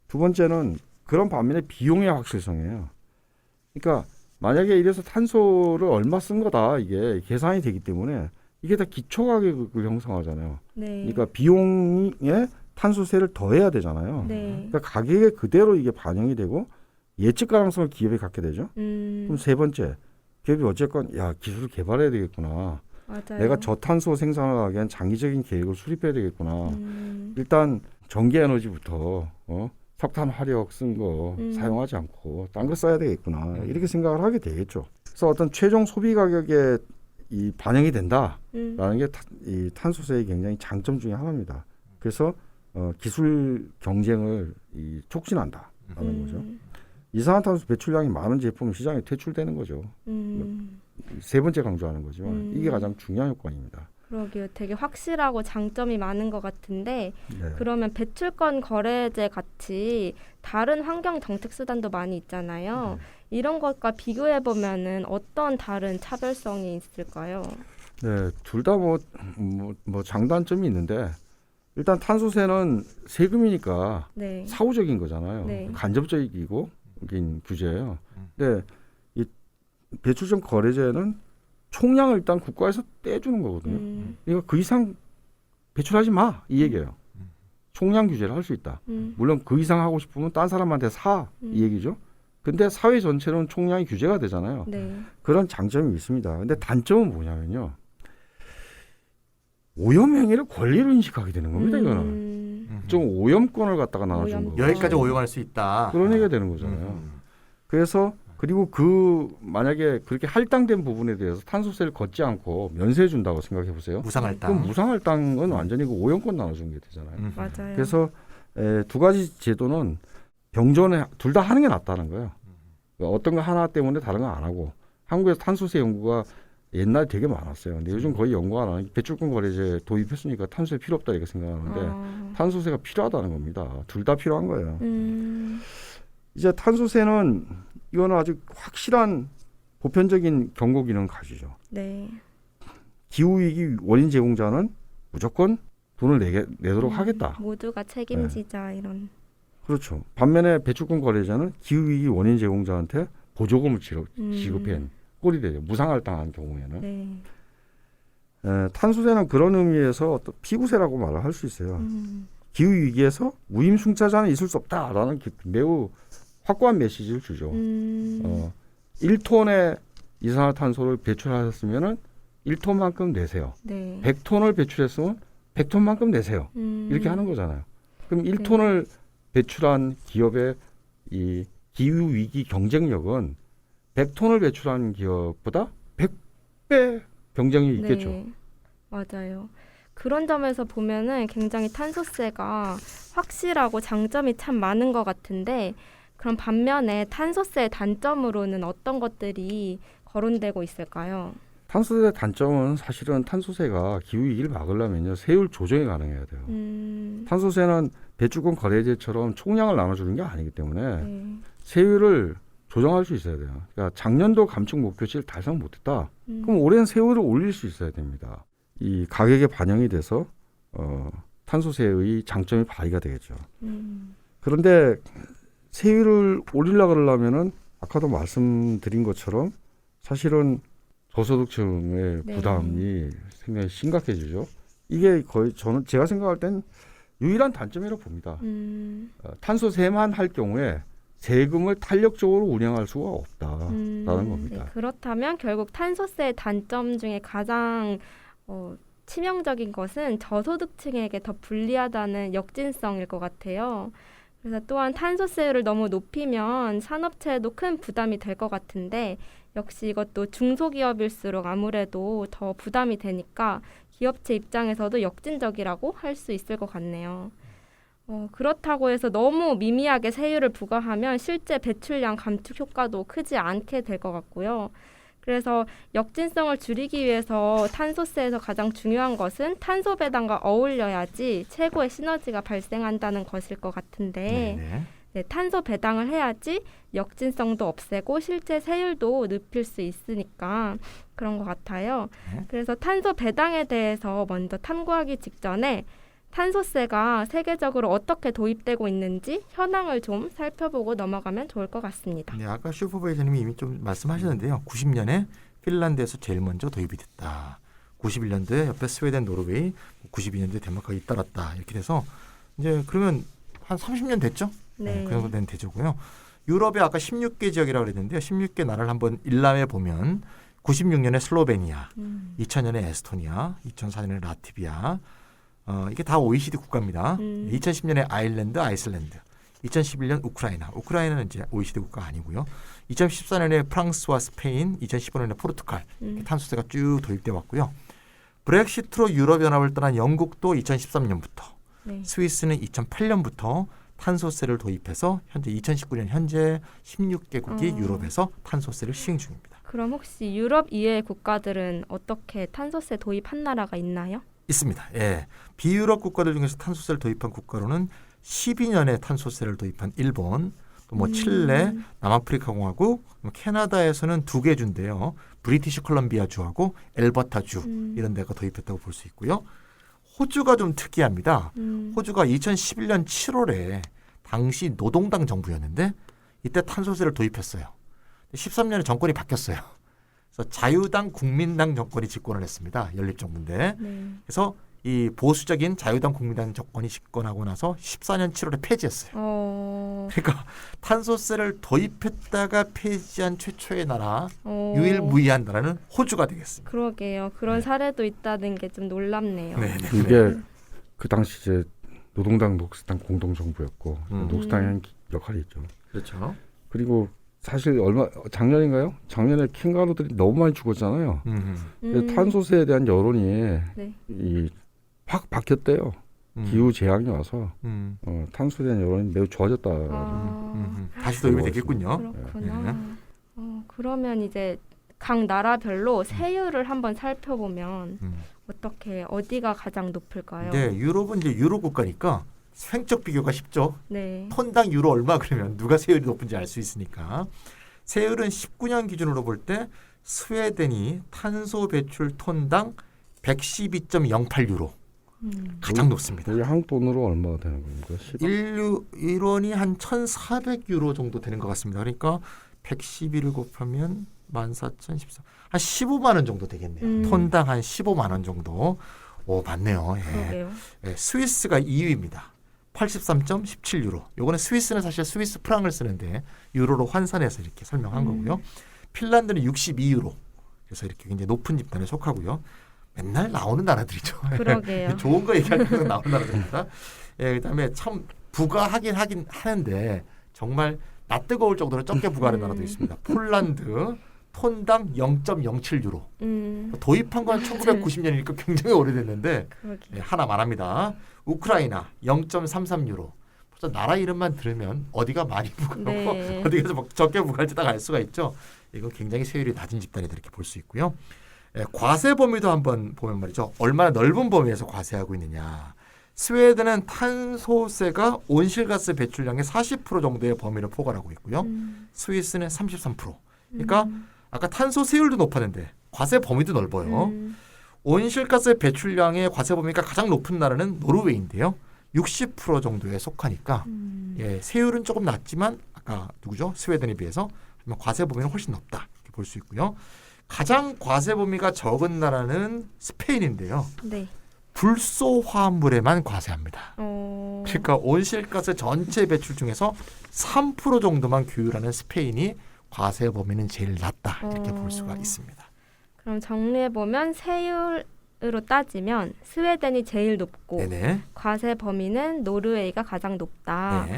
두 번째는 그런 반면에 비용의 확실성이에요. 그러니까 만약에 이래서 탄소를 얼마 쓴 거다 이게 계산이 되기 때문에 이게 다 기초 가격을 형성하잖아요. 네. 그러니까 비용에 탄소세를 더해야 되잖아요. 네. 그러니까 가격에 그대로 이게 반영이 되고 예측 가능성을 기업이 갖게 되죠. 그럼 세 번째, 기업이 어쨌건 기술을 개발해야 되겠구나. 맞아요. 내가 저탄소 생산을 하기 위한 장기적인 계획을 수립해야 되겠구나. 일단 전기 에너지부터 석탄 화력 쓴 거 사용하지 않고 딴 거 써야 되겠구나. 이렇게 생각을 하게 되겠죠. 그래서 어떤 최종 소비 가격에 이 반영이 된다라는 게 이 탄소세의 굉장히 장점 중에 하나입니다. 그래서 기술 경쟁을 촉진한다라는 거죠. 이산화탄소 배출량이 많은 제품은 시장에 퇴출되는 거죠. 세 번째 강조하는 거지만 이게 가장 중요한 요건입니다. 그러게요. 되게 확실하고 장점이 많은 것 같은데 네. 그러면 배출권 거래제 같이 다른 환경 정책 수단도 많이 있잖아요. 이런 것과 비교해 보면은 어떤 다른 차별성이 있을까요? 네, 둘 다 뭐 장단점이 있는데 일단 탄소세는 세금이니까 네. 사후적인 거잖아요. 네. 간접적이고 규제예요. 근데 이 배출권 거래제는 총량을 일단 국가에서 떼주는 거거든요. 그러니까 그 이상 배출하지 마 이 얘기예요. 총량 규제를 할 수 있다. 물론 그 이상 하고 싶으면 딴 사람한테 사 이 얘기죠. 근데 사회 전체로는 총량이 규제가 되잖아요. 네. 그런 장점이 있습니다. 근데 단점은 뭐냐면요. 오염 행위를 권리로 인식하게 되는 겁니다. 이거는 좀 오염권을 갖다가 나눠준 거고 여기까지 오용할 수 있다. 그런 얘기가 되는 거잖아요. 그래서 그리고 만약에 그렇게 할당된 부분에 대해서 탄소세를 걷지 않고 면세해 준다고 생각해 보세요. 무상할당. 그럼 무상할당은 완전히 그 오염권 나눠준 게 되잖아요. 맞아요. 그래서 두 가지 제도는 병존에 둘 다 하는 게 낫다는 거예요. 그러니까 어떤 거 하나 때문에 다른 거 안 하고 한국에서 탄소세 연구가 옛날에 되게 많았어요. 근데 요즘 거의 연구 안 하는 배출권 거래제 도입했으니까 탄소세 필요 없다 이렇게 생각하는데 탄소세가 필요하다는 겁니다. 둘 다 필요한 거예요. 이제 탄소세는 이거는 아주 확실한 보편적인 경고 기능을 가지죠. 네. 기후위기 원인 제공자는 무조건 돈을 내도록 하겠다. 모두가 책임지자 이런. 그렇죠. 반면에 배출권 거래자는 기후위기 원인 제공자한테 보조금을 지급한 꼴이 되죠. 무상할당한 경우에는. 네. 탄소세는 그런 의미에서 어떤 피구세라고 말을 할 수 있어요. 기후위기에서 무임승차자는 있을 수 없다라는 매우 확고한 메시지를 주죠. 1톤의 이산화탄소를 배출하셨으면 1톤만큼 내세요. 네. 100톤을 배출했으면 100톤만큼 내세요. 이렇게 하는 거잖아요. 그럼 1톤을 배출한 기업의 이 기후위기 경쟁력은 100톤을 배출한 기업보다 100배 경쟁력이 있겠죠. 네. 맞아요. 그런 점에서 보면은 굉장히 탄소세가 확실하고 장점이 참 많은 것 같은데 그럼 반면에 탄소세의 단점으로는 어떤 것들이 거론되고 있을까요? 탄소세 단점은 사실은 탄소세가 기후위기를 막으려면요. 세율 조정이 가능해야 돼요. 탄소세는 배출권 거래제처럼 총량을 나눠주는 게 아니기 때문에 세율을 조정할 수 있어야 돼요. 그러니까 작년도 감축 목표치를 달성 못했다. 그럼 올해는 세율을 올릴 수 있어야 됩니다. 이 가격에 반영이 돼서 탄소세의 장점이 발휘가 되겠죠. 그런데 세율을 올리려고 그러려면은 아까도 말씀드린 것처럼 사실은 저소득층의 네. 부담이 상당히 심각해지죠. 이게 거의 제가 생각할 땐 유일한 단점이라고 봅니다. 탄소세만 할 경우에 세금을 탄력적으로 운영할 수가 없다라는 겁니다. 네, 그렇다면 결국 탄소세의 단점 중에 가장 치명적인 것은 저소득층에게 더 불리하다는 역진성일 것 같아요. 그래서 또한 탄소세율을 너무 높이면 산업체에도 큰 부담이 될 것 같은데 역시 이것도 중소기업일수록 아무래도 더 부담이 되니까 기업체 입장에서도 역진적이라고 할 수 있을 것 같네요. 그렇다고 해서 너무 미미하게 세율을 부과하면 실제 배출량 감축 효과도 크지 않게 될 것 같고요. 그래서 역진성을 줄이기 위해서 탄소세에서 가장 중요한 것은 탄소 배당과 어울려야지 최고의 시너지가 발생한다는 것일 것 같은데 네네. 네, 탄소 배당을 해야지 역진성도 없애고 실제 세율도 높일 수 있으니까 그런 것 같아요. 네. 그래서 탄소 배당에 대해서 먼저 탐구하기 직전에 탄소세가 세계적으로 어떻게 도입되고 있는지 현황을 좀 살펴보고 넘어가면 좋을 것 같습니다. 네, 아까 슈퍼바이저님이 이미 좀 말씀하셨는데요. 90년에 핀란드에서 제일 먼저 도입이 됐다. 91년도에 옆에 스웨덴, 노르웨이, 92년도에 덴마크가 잇따랐다. 이렇게 돼서 이제 그러면 한 30년 됐죠? 네. 그 정도 된 대조고요. 유럽에 아까 16개 지역이라고 그랬는데요. 16개 나라를 한번 일람해 보면 96년에 슬로베니아, 2000년에 에스토니아, 2004년에 라트비아, 이게 다 OECD 국가입니다. 2010년에 아일랜드, 아이슬란드, 2011년 우크라이나는 이제 OECD 국가 아니고요. 2014년에 프랑스와 스페인, 2015년에 포르투갈 탄소세가 쭉 도입돼 왔고요. 브렉시트로 유럽연합을 떠난 영국도 2013년부터, 네. 스위스는 2008년부터 탄소세를 도입해서 현재 2019년 현재 16개국이 유럽에서 탄소세를 시행 중입니다. 그럼 혹시 유럽 이외의 국가들은 어떻게 탄소세 도입한 나라가 있나요? 있습니다. 예. 비유럽 국가들 중에서 탄소세를 도입한 국가로는 12년에 탄소세를 도입한 일본, 또 뭐 칠레, 남아프리카 공화국, 캐나다에서는 2개 주인데요. 브리티시 컬럼비아 주하고 엘버타 주 이런 데가 도입했다고 볼 수 있고요. 호주가 좀 특이합니다. 호주가 2011년 7월에 당시 노동당 정부였는데 이때 탄소세를 도입했어요. 13년에 정권이 바뀌었어요. 그래서 자유당 국민당 정권이 집권을 했습니다. 연립정부인데. 네. 그래서 이 보수적인 자유당 국민당 정권이 집권하고 나서 14년 7월에 폐지했어요. 그러니까 탄소세를 도입했다가 폐지한 최초의 나라, 유일무이한 나라는 호주가 되겠습니다. 그러게요. 그런 네. 사례도 있다는 게 좀 놀랍네요. 네, 네. 이게 그 당시 이제 노동당, 녹색당 공동 정부였고 녹색당이 한 역할이 있죠. 그렇죠. 그리고 사실 작년인가요? 작년에 캥거루들이 너무 많이 죽었잖아요. 그래서 탄소세에 대한 여론이 네. 확 바뀌었대요. 기후 재앙이 와서 탄소에 대한 여론이 매우 좋아졌다. 다시 도입이 되겠군요. 그렇구나. 그러면 이제 각 나라별로 세율을 한번 살펴보면 어떻게 어디가 가장 높을까요? 네, 유럽은 이제 유로 국가니까 생적 비교가 쉽죠. 네. 톤당 유로 얼마 그러면 누가 세율이 높은지 알 수 있으니까. 세율은 19년 기준으로 볼 때 스웨덴이 탄소 배출 톤당 112.08유로 가장 높습니다. 우리 한국 돈으로 얼마가 되는 겁니까? 1원이 한 1,400유로 정도 되는 것 같습니다. 그러니까 112를 곱하면 14,014. 한 15만 원 정도 되겠네요. 톤당 한 15만 원 정도. 오, 맞네요. 예. 그러게요. 예, 스위스가 2위입니다. 83.17유로. 요거는 스위스는 사실 스위스 프랑을 쓰는데 유로로 환산해서 이렇게 설명한 거고요. 핀란드는 62유로. 그래서 이렇게 굉장히 높은 집단에 속하고요. 맨날 나오는 나라들이죠. 그러게요. 좋은 거 얘기할 때 나오는 나라들입니다. 예, 그다음에 참 부과하긴 하는데 정말 낯뜨거울 정도로 적게 부과하는 나라도 있습니다. 폴란드 톤당 0.07유로. 도입한 건 1990년이니까 굉장히 오래됐는데 예, 하나만 합니다. 우크라이나 0.33유로. 벌써 나라 이름만 들으면 어디가 많이 부과하고 네. 어디가 적게 부과할지 딱 알 수가 있죠. 이건 굉장히 세율이 낮은 집단이다 이렇게 볼 수 있고요. 예, 과세 범위도 한번 보면 말이죠. 얼마나 넓은 범위에서 과세하고 있느냐. 스웨덴은 탄소세가 온실가스 배출량의 40% 정도의 범위를 포괄하고 있고요. 스위스는 33%. 그러니까 아까 탄소 세율도 높았는데 과세 범위도 넓어요. 온실가스 배출량의 과세 범위가 가장 높은 나라는 노르웨이인데요. 60% 정도에 속하니까 예, 세율은 조금 낮지만 아까 누구죠? 스웨덴에 비해서 과세 범위는 훨씬 높다 이렇게 볼 수 있고요. 가장 과세 범위가 적은 나라는 스페인인데요. 네. 불소 화합물에만 과세합니다. 어, 그러니까 온실가스 전체 배출 중에서 3% 정도만 규율하는 스페인이 과세 범위는 제일 낮다 이렇게 볼 수가 있습니다. 그럼 정리해 보면 세율으로 따지면 스웨덴이 제일 높고 네네. 과세 범위는 노르웨이가 가장 높다라고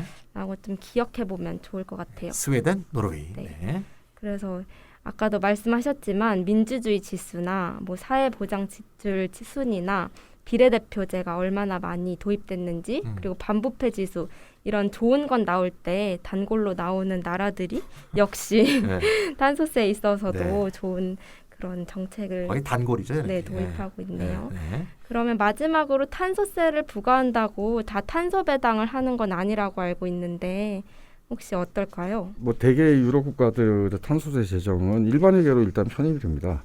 네. 좀 기억해 보면 좋을 것 같아요. 스웨덴, 노르웨이. 네. 네. 그래서 아까도 말씀하셨지만 민주주의 지수나 뭐 사회보장 지출 순이나 비례대표제가 얼마나 많이 도입됐는지 그리고 반부패 지수 이런 좋은 건 나올 때 단골로 나오는 나라들이 역시 네. 탄소세에 있어서도 네. 좋은 그런 정책을 거의 단골이죠. 네, 이렇게. 도입하고 있네요. 네. 그러면 마지막으로 탄소세를 부과한다고 다 탄소 배당을 하는 건 아니라고 알고 있는데 혹시 어떨까요? 뭐 대개 유럽 국가들의 탄소세 제정은 일반회계로 일단 편입이 됩니다.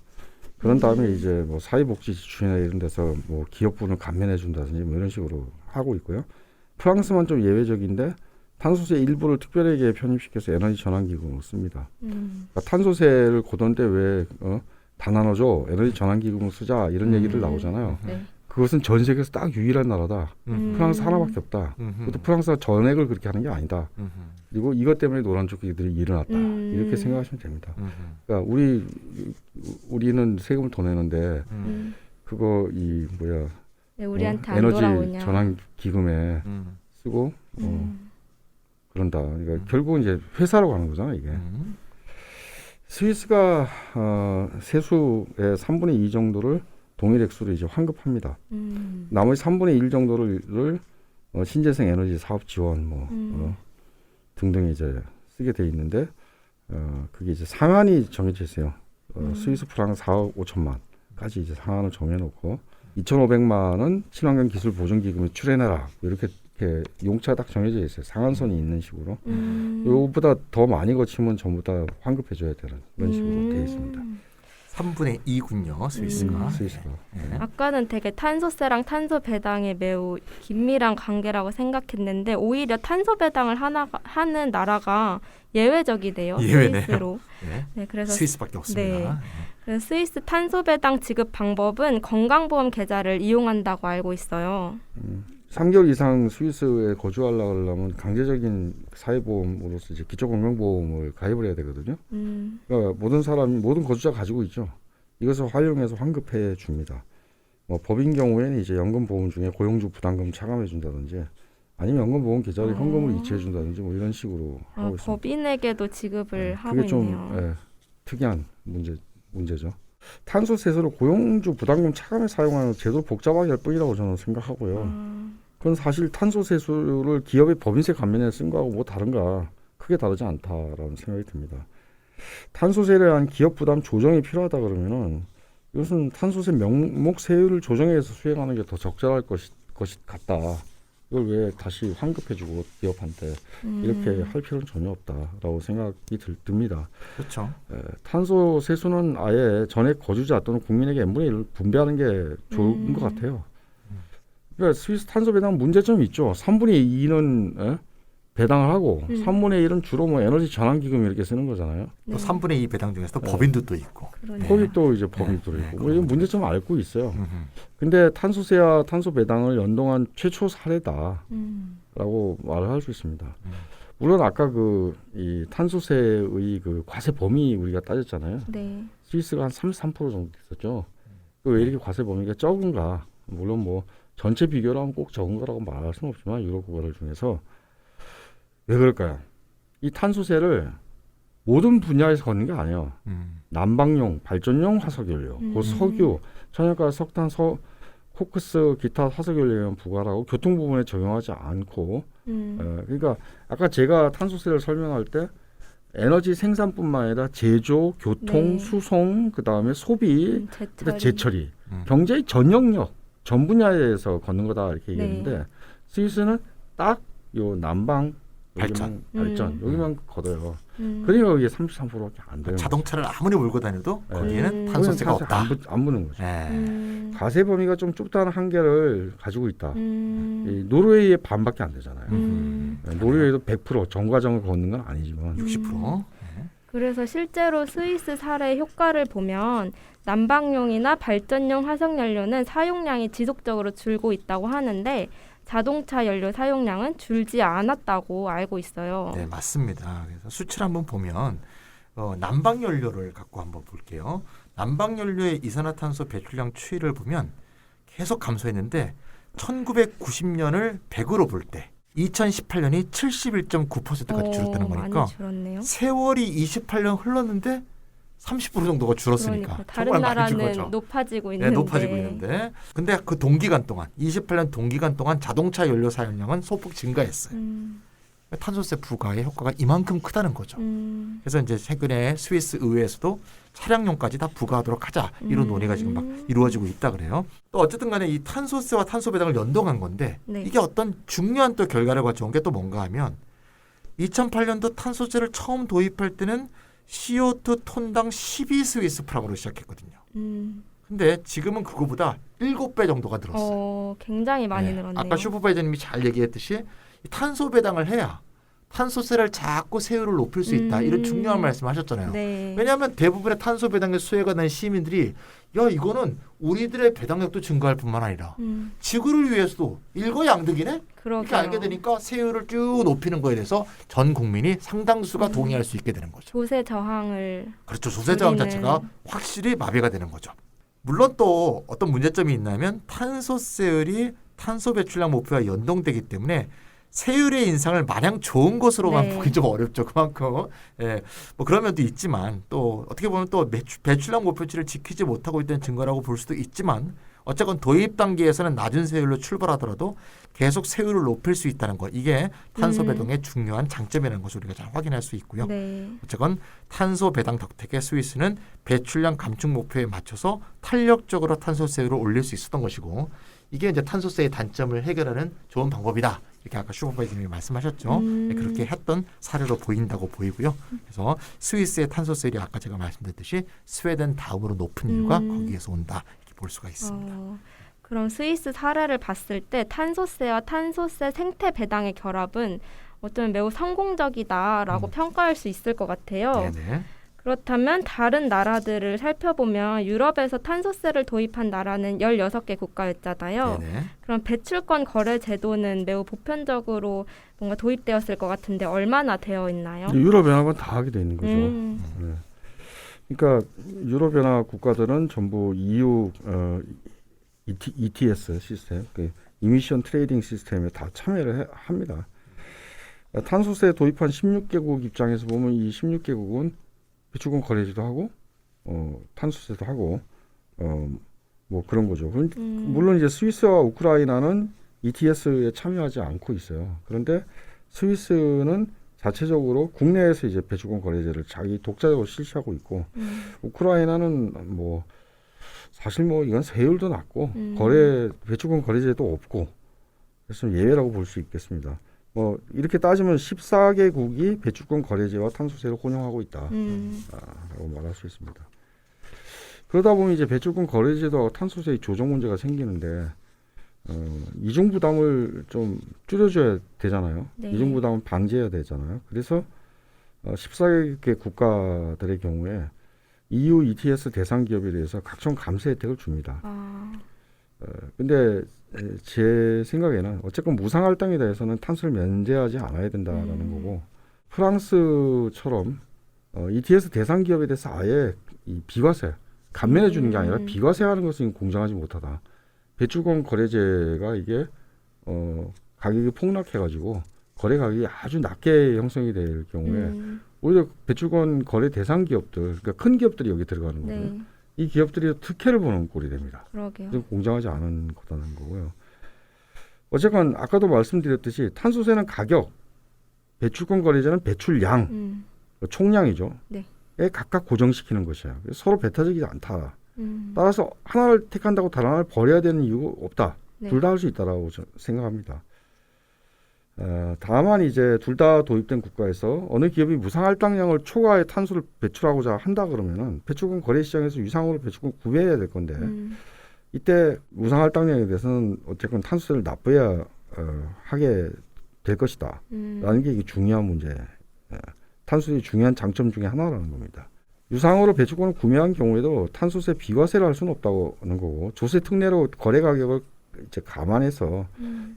그런 다음에 이제 뭐 사회복지 지출이나 이런 데서 뭐 기업분을 감면해 준다든지 뭐 이런 식으로 하고 있고요. 프랑스만 좀 예외적인데 탄소세 일부를 특별하게 편입시켜서 에너지 전환기금으로 씁니다. 그러니까 탄소세를 고던데 왜 다 나눠줘 에너지 전환기금으로 쓰자 이런 얘기를 나오잖아요. 네. 그것은 전 세계에서 딱 유일한 나라다. 프랑스 하나밖에 없다. 음흠. 그것도 프랑스가 전액을 그렇게 하는 게 아니다. 음흠. 그리고 이것 때문에 노란조끼들이 일어났다. 이렇게 생각하시면 됩니다. 그러니까 우리는 세금을 더 내는데 그거 이 뭐야 네, 우리한테 안 에너지 돌아오냐. 전환 기금에 쓰고 그런다. 그러니까 결국은 이제 회사로 가는 거잖아 이게. 스위스가 세수의 3분의 2 정도를 동일 액수로 이제 환급합니다. 나머지 3분의 1 정도를 신재생 에너지 사업 지원 등등에 이제 쓰게 돼 있는데 그게 이제 상한이 정해져 있어요. 스위스 프랑 4억 5천만까지 이제 상한을 정해놓고 2,500만 원 친환경 기술 보증 기금에 출연해라 이렇게 용차가 딱 정해져 있어요. 상한선이 있는 식으로. 이거보다 더 많이 거치면 전부 다 환급해줘야 되는 그런 식으로 돼 있습니다. 3분의 2군요. 스위스가. 스위스가. 네. 아까는 되게 탄소세랑 탄소 배당에 매우 긴밀한 관계라고 생각했는데 오히려 탄소 배당을 하는 나라가 예외적이네요. 예외네요. 스위스로. 네. 네, 그래서 스위스밖에 없습니다. 네. 그래서 스위스 탄소 배당 지급 방법은 건강보험 계좌를 이용한다고 알고 있어요. 3개월 이상 스위스에 거주하려면 강제적인 사회보험으로서 이제 기초건강보험을 가입을 해야 되거든요. 그러니까 모든 거주자가 가지고 있죠. 이것을 활용해서 환급해 줍니다. 뭐 법인 경우에는 이제 연금보험 중에 고용주 부담금 차감해 준다든지 아니면 연금보험 계좌에 현금으로 이체해 준다든지 뭐 이런 식으로 하고 있습니다. 법인에게도 지급을 하고 그게 좀 있네요. 특이한 문제죠. 탄소세수를 고용주 부담금 차감에 사용하는 제도 복잡하게 할 뿐이라고 저는 생각하고요. 그건 사실 탄소세수를 기업의 법인세 감면에 쓴 거하고 뭐 다른가 크게 다르지 않다라는 생각이 듭니다. 탄소세에 대한 기업 부담 조정이 필요하다 그러면은 이것은 탄소세 명목 세율을 조정해서 수행하는 게 더 적절할 것이 같다. 이걸 왜 다시 환급해주고 기업한테 이렇게 할 필요는 전혀 없다라고 생각이 듭니다. 그렇죠. 탄소세수는 아예 전액 거주자 또는 국민에게 n분의 1을 분배하는 게 좋은 것 같아요. 그러니까 스위스 탄소 배당 문제점이 있죠. 3분의 2는 배당을 하고 3분의 1은 주로 뭐 에너지 전환 기금 이렇게 쓰는 거잖아요. 또 3분의 2 배당 중에서 또 법인도 또 있고. 그러네요. 거기 또 이제 법이 들어있고 네, 뭐 이런 문제점 알고 있어요. 근데 탄소세와 탄소 배당을 연동한 최초 사례다라고 말을 할 수 있습니다. 물론 아까 이 탄소세의 그 과세 범위 우리가 따졌잖아요. 네. 스위스가 한 33% 정도 있었죠. 왜 이렇게 과세 범위가 적은가? 물론 뭐 전체 비교로 하면 꼭 적은 거라고 말할 수는 없지만 유럽 국가들 중에서 왜 그럴까요? 이 탄소세를 모든 분야에서 걷는 게 아니에요. 난방용, 발전용 화석연료, 그 석유, 천연가스, 석탄, 코크스, 기타 화석연료에 부과하고 교통 부분에 적용하지 않고 그러니까 아까 제가 탄소세를 설명할 때 에너지 생산뿐만 아니라 제조, 교통, 네. 수송, 그다음에 소비, 그다음에 재처리, 경제의 전 영역, 전 분야에서 걷는 거다 이렇게 얘기했는데 스위스는 딱 요 난방, 발전. 발전. 음. 여기만 걷어요. 그러니까 이게 33%밖에 안 돼요. 자동차를 아무리 몰고 다녀도 네. 거기에는 탄소세가 없다. 안 부는 거죠. 네. 과세 범위가 좀 좁다는 한계를 가지고 있다. 이 노르웨이의 반밖에 안 되잖아요. 노르웨이도 100% 정과정을 걷는 건 아니지만 60%. 그래서 실제로 스위스 사례 효과를 보면 난방용이나 발전용 화석연료는 사용량이 지속적으로 줄고 있다고 하는데 자동차 연료 사용량은 줄지 않았다고 알고 있어요. 네, 맞습니다. 그래서 수치를 한번 보면 난방 연료를 갖고 한번 볼게요. 난방 연료의 이산화탄소 배출량 추이를 보면 계속 감소했는데 1990년을 100으로 볼 때 2018년이 71.9%까지 줄었다는 거니까 많이 줄었네요. 세월이 28년 흘렀는데 30% 정도가 줄었으니까 그러니까 다른 정말 많이 준 나라는 거죠. 높아지고 네, 있는데. 높아지고 있는데 근데 그 동기간 동안 28년 동기간 동안 자동차 연료 사용량은 소폭 증가했어요. 탄소세 부과의 효과가 이만큼 크다는 거죠. 그래서 이제 최근에 스위스 의회에서도 차량용까지 다 부과하도록 하자 이런 논의가 지금 막 이루어지고 있다 그래요. 또 어쨌든 간에 이 탄소세와 탄소 배당을 연동한 건데 네. 이게 어떤 중요한 또 결과를 가져온 게 또 뭔가 하면 2008년도 탄소세를 처음 도입할 때는 CO2 톤당 12스위스 프랑으로 시작했거든요. 근데 지금은 그거보다 7배 정도가 늘었어요. 굉장히 많이 네. 늘었네요. 아까 슈퍼바이저님이 잘 얘기했듯이 이 탄소 배당을 해야 탄소세를 자꾸 세율을 높일 수 있다. 이런 중요한 말씀하셨잖아요. 네. 왜냐하면 대부분의 탄소 배당에 수혜가 난 시민들이 야 이거는 우리들의 배당력도 증가할 뿐만 아니라 지구를 위해서도 일거양득이네. 그러게요. 이렇게 알게 되니까 세율을 쭉 높이는 거에 대해서 전 국민이 상당수가 동의할 수 있게 되는 거죠. 조세 저항을 그렇죠. 조세 저항 줄이는. 자체가 확실히 마비가 되는 거죠. 물론 또 어떤 문제점이 있냐면 탄소세율이 탄소 배출량 목표와 연동되기 때문에 세율의 인상을 마냥 좋은 것으로만 네. 보기 좀 어렵죠. 그만큼 뭐 그런 면도 있지만 또 어떻게 보면 또 배출량 목표치를 지키지 못하고 있다는 증거라고 볼 수도 있지만 어쨌건 도입 단계에서는 낮은 세율로 출발하더라도 계속 세율을 높일 수 있다는 것 이게 탄소 배당의 중요한 장점이라는 것을 우리가 잘 확인할 수 있고요. 네. 어쨌건 탄소 배당 덕택에 스위스는 배출량 감축 목표에 맞춰서 탄력적으로 탄소세율을 올릴 수 있었던 것이고 이게 이제 탄소세의 단점을 해결하는 좋은 방법이다. 이렇게 아까 슈퍼바이저님이 말씀하셨죠. 네, 그렇게 했던 사례로 보인다고 보이고요. 그래서 스위스의 탄소세율이 아까 제가 말씀드렸듯이 스웨덴 다음으로 높은 이유가 거기에서 온다. 이렇게 볼 수가 있습니다. 그럼 스위스 사례를 봤을 때 탄소세와 탄소세 생태 배당의 결합은 어쩌면 매우 성공적이다라고 평가할 수 있을 것 같아요. 네네. 그렇다면 다른 나라들을 살펴보면 유럽에서 탄소세를 도입한 나라는 16개 국가였잖아요. 네네. 그럼 배출권 거래 제도는 매우 보편적으로 뭔가 도입되었을 것 같은데 얼마나 되어 있나요? 유럽연합은 다 하게 돼 있는 거죠. 네. 그러니까 유럽연합 국가들은 전부 EU ETS 시스템, 그 이미션 트레이딩 시스템에 다 참여를 합니다. 탄소세 도입한 16개국 입장에서 보면 이 16개국은 배출권 거래제도 하고 탄소세도 하고 뭐 그런 거죠. 물론 이제 스위스와 우크라이나는 ETS에 참여하지 않고 있어요. 그런데 스위스는 자체적으로 국내에서 이제 배출권 거래제를 자기 독자적으로 실시하고 있고 우크라이나는 뭐 사실 뭐 이건 세율도 낮고 배출권 거래제도 없고 그래서 예외라고 볼 수 있겠습니다. 뭐 이렇게 따지면 14개국이 배출권 거래제와 탄소세를 혼용하고 있다라고 말할 수 있습니다. 그러다 보면 이제 배출권 거래제도와 탄소세의 조정 문제가 생기는데 이중 부담을 좀 줄여줘야 되잖아요. 네. 이중 부담은 방지해야 되잖아요. 그래서 14개 국가들의 경우에 EU ETS 대상 기업에 대해서 각종 감세 혜택을 줍니다. 근데 제 생각에는 어쨌건 무상할당에 대해서는 탄소를 면제하지 않아야 된다라는 거고 프랑스처럼 ETS 대상 기업에 대해서 아예 이 비과세 감면해 주는 게 아니라 비과세하는 것은 공정하지 못하다. 배출권 거래제가 이게 가격이 폭락해가지고 거래 가격이 아주 낮게 형성이 될 경우에 오히려 배출권 거래 대상 기업들, 그러니까 큰 기업들이 여기 들어가는 거고요. 네. 이 기업들이 특혜를 보는 꼴이 됩니다. 그러게요. 공정하지 않은 거다는 거고요. 어쨌건 아까도 말씀드렸듯이 탄소세는 가격, 배출권 거래제는 배출량, 총량이죠. 네. 에 각각 고정시키는 것이에요. 서로 배타적이지 않다. 따라서 하나를 택한다고 다른 하나를 버려야 되는 이유가 없다. 네. 둘 다 할 수 있다라고 생각합니다. 다만 이제 둘 다 도입된 국가에서 어느 기업이 무상 할당량을 초과해 탄소를 배출하고자 한다 그러면은 배출권 거래 시장에서 유상으로 배출권 구매해야 될 건데 이때 무상 할당량에 대해서는 어쨌건 탄소세를 납부해야 하게 될 것이다. 라는 게 이게 중요한 문제. 탄소세의 중요한 장점 중에 하나라는 겁니다. 유상으로 배출권을 구매한 경우에도 탄소세 비과세를 할 수는 없다고 하는 거고 조세 특례로 거래 가격을 이제 감안해서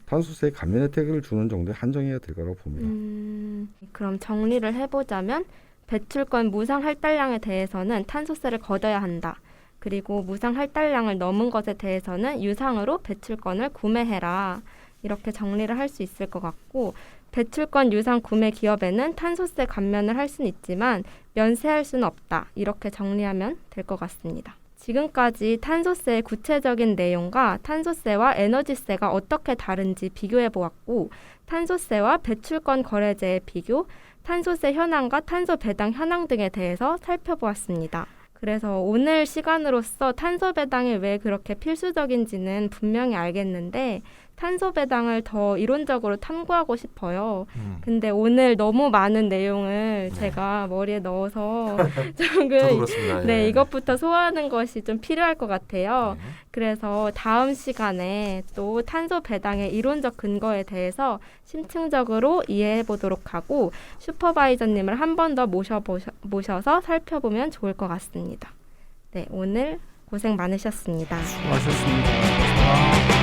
탄소세 감면 혜택을 주는 정도에 한정해야 될 거라고 봅니다. 그럼 정리를 해보자면 배출권 무상 할당량에 대해서는 탄소세를 걷어야 한다. 그리고 무상 할당량을 넘은 것에 대해서는 유상으로 배출권을 구매해라. 이렇게 정리를 할 수 있을 것 같고 배출권 유상 구매 기업에는 탄소세 감면을 할 수는 있지만 면세할 수는 없다. 이렇게 정리하면 될 것 같습니다. 지금까지 탄소세의 구체적인 내용과 탄소세와 에너지세가 어떻게 다른지 비교해 보았고 탄소세와 배출권 거래제의 비교, 탄소세 현황과 탄소 배당 현황 등에 대해서 살펴보았습니다. 그래서 오늘 시간으로서 탄소 배당이 왜 그렇게 필수적인지는 분명히 알겠는데 탄소 배당을 더 이론적으로 탐구하고 싶어요. 근데 오늘 너무 많은 내용을 제가 머리에 넣어서 조금 저도 그렇습니다. 네, 이것부터 소화하는 것이 좀 필요할 것 같아요. 네. 그래서 다음 시간에 또 탄소 배당의 이론적 근거에 대해서 심층적으로 이해해 보도록 하고 슈퍼바이저님을 한 번 더 모셔서 살펴보면 좋을 것 같습니다. 네, 오늘 고생 많으셨습니다. 수고하셨습니다.